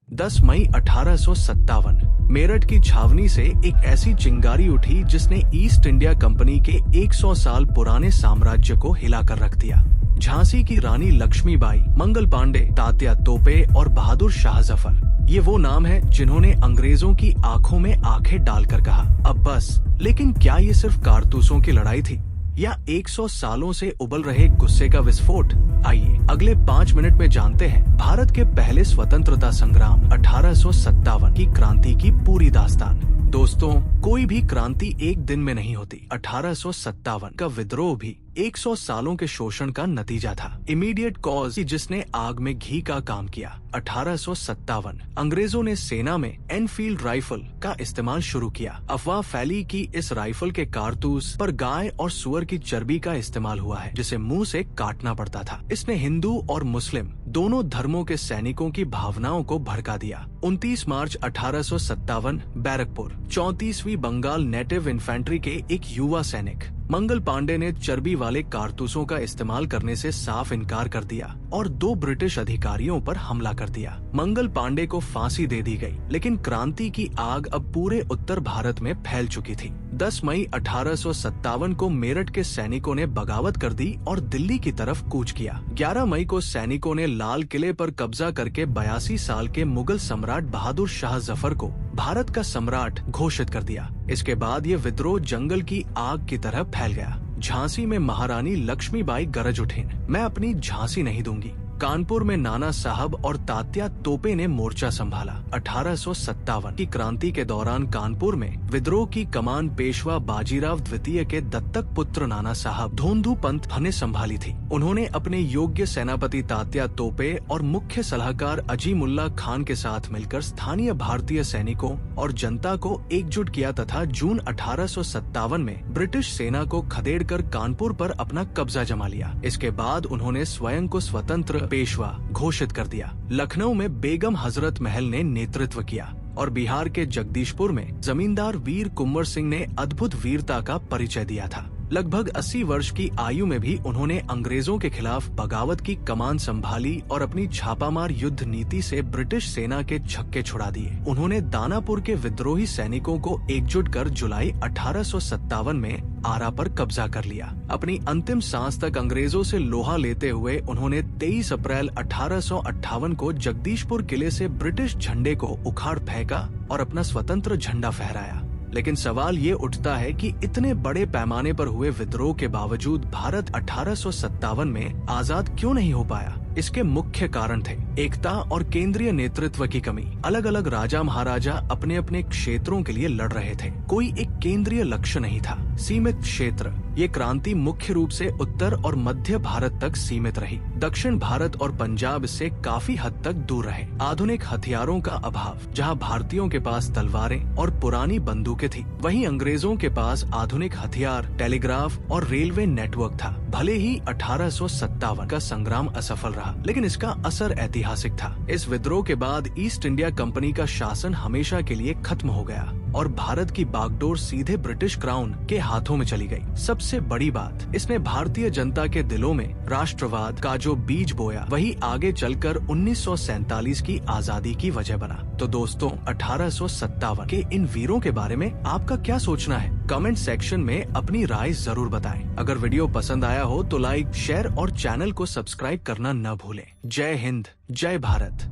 10 मई 1857 मेरठ की छावनी से एक ऐसी चिंगारी उठी जिसने ईस्ट इंडिया कंपनी के 100 साल पुराने साम्राज्य को हिलाकर रख दिया। झांसी की रानी लक्ष्मीबाई, मंगल पांडे, तात्या तोपे और बहादुर शाह जफर, ये वो नाम है जिन्होंने अंग्रेजों की आंखों में आंखें डालकर कहा, अब बस। लेकिन क्या ये सिर्फ कारतूसों की लड़ाई थी या 100 सालों से उबल रहे गुस्से का विस्फोट? आइए अगले 5 मिनट में जानते हैं भारत के पहले स्वतंत्रता संग्राम 1857 की क्रांति की पूरी दास्तान। दोस्तों, कोई भी क्रांति एक दिन में नहीं होती। 1857 का विद्रोह भी 100 सालों के शोषण का नतीजा था। इमीडिएट कॉज जिसने आग में घी का काम किया। 1857 अंग्रेजों ने सेना में एनफील्ड राइफल का इस्तेमाल शुरू किया। अफवाह फैली कि इस राइफल के कारतूस पर गाय और सुअर की चर्बी का इस्तेमाल हुआ है, जिसे मुंह से काटना पड़ता था। इसने हिंदू और मुस्लिम दोनों धर्मों के सैनिकों की भावनाओं को भड़का दिया। 29 मार्च 1857 बैरकपुर, 34वीं बंगाल नेटिव इन्फेंट्री के एक युवा सैनिक मंगल पांडे ने चर्बी वाले कारतूसों का इस्तेमाल करने से साफ इनकार कर दिया और 2 ब्रिटिश अधिकारियों पर हमला कर दिया। मंगल पांडे को फांसी दे दी गई, लेकिन क्रांति की आग अब पूरे उत्तर भारत में फैल चुकी थी। 10 मई 1857 को मेरठ के सैनिकों ने बगावत कर दी और दिल्ली की तरफ कूच किया। 11 मई को सैनिकों ने लाल किले पर कब्जा करके 82 साल के मुगल सम्राट बहादुर शाह जफर को भारत का सम्राट घोषित कर दिया। इसके बाद ये विद्रोह जंगल की आग की तरह फैल गया। झांसी में महारानी लक्ष्मीबाई गरज उठीं, मैं अपनी झांसी नहीं दूंगी। कानपुर में नाना साहब और तात्या तोपे ने मोर्चा संभाला। 1857 की क्रांति के दौरान कानपुर में विद्रोह की कमान पेशवा बाजीराव द्वितीय के दत्तक पुत्र नाना साहब धोंधू पंत ने संभाली थी। उन्होंने अपने योग्य सेनापति तात्या तोपे और मुख्य सलाहकार अजीमुल्ला खान के साथ मिलकर स्थानीय भारतीय सैनिकों और जनता को एकजुट किया तथा जून 1857 में ब्रिटिश सेना को खदेड़कर कानपुर पर अपना कब्जा जमा लिया। इसके बाद उन्होंने स्वयं को स्वतंत्र पेशवा घोषित कर दिया। लखनऊ में बेगम हजरत महल ने नेतृत्व किया और बिहार के जगदीशपुर में जमींदार वीर कुंवर सिंह ने अद्भुत वीरता का परिचय दिया था। लगभग 80 वर्ष की आयु में भी उन्होंने अंग्रेजों के खिलाफ बगावत की कमान संभाली और अपनी छापामार युद्ध नीति से ब्रिटिश सेना के छक्के छुड़ा दिए। उन्होंने दानापुर के विद्रोही सैनिकों को एकजुट कर जुलाई 1857 में आरा पर कब्जा कर लिया। अपनी अंतिम सांस तक अंग्रेजों से लोहा लेते हुए उन्होंने 23 अप्रैल 1858 को जगदीशपुर किले से ब्रिटिश झंडे को उखाड़ फेंका और अपना स्वतंत्र झंडा फहराया। लेकिन सवाल ये उठता है कि इतने बड़े पैमाने पर हुए विद्रोह के बावजूद भारत 1857 में आजाद क्यों नहीं हो पाया? इसके मुख्य कारण थे एकता और केंद्रीय नेतृत्व की कमी। अलग अलग राजा महाराजा अपने अपने क्षेत्रों के लिए लड़ रहे थे, कोई एक केंद्रीय लक्ष्य नहीं था। सीमित क्षेत्र, ये क्रांति मुख्य रूप से उत्तर और मध्य भारत तक सीमित रही। दक्षिण भारत और पंजाब इससे काफी हद तक दूर रहे। आधुनिक हथियारों का अभाव, जहां भारतीयों के पास तलवारें और पुरानी बंदूकें थी, वहीं अंग्रेजों के पास आधुनिक हथियार, टेलीग्राफ और रेलवे नेटवर्क था। भले ही 1857 का संग्राम असफल रहा, लेकिन इसका असर ऐतिहासिक था। इस विद्रोह के बाद ईस्ट इंडिया कंपनी का शासन हमेशा के लिए खत्म हो गया और भारत की बागडोर सीधे ब्रिटिश क्राउन के हाथों में चली गई। सबसे बड़ी बात, इसने भारतीय जनता के दिलों में राष्ट्रवाद का जो बीज बोया, वही आगे चलकर 1947 की आजादी की वजह बना। तो दोस्तों, 1857 के इन वीरों के बारे में आपका क्या सोचना है? कमेंट सेक्शन में अपनी राय जरूर बताएं। अगर वीडियो पसंद आया हो तो लाइक, शेयर और चैनल को सब्सक्राइब करना न भूलें। जय हिंद, जय भारत।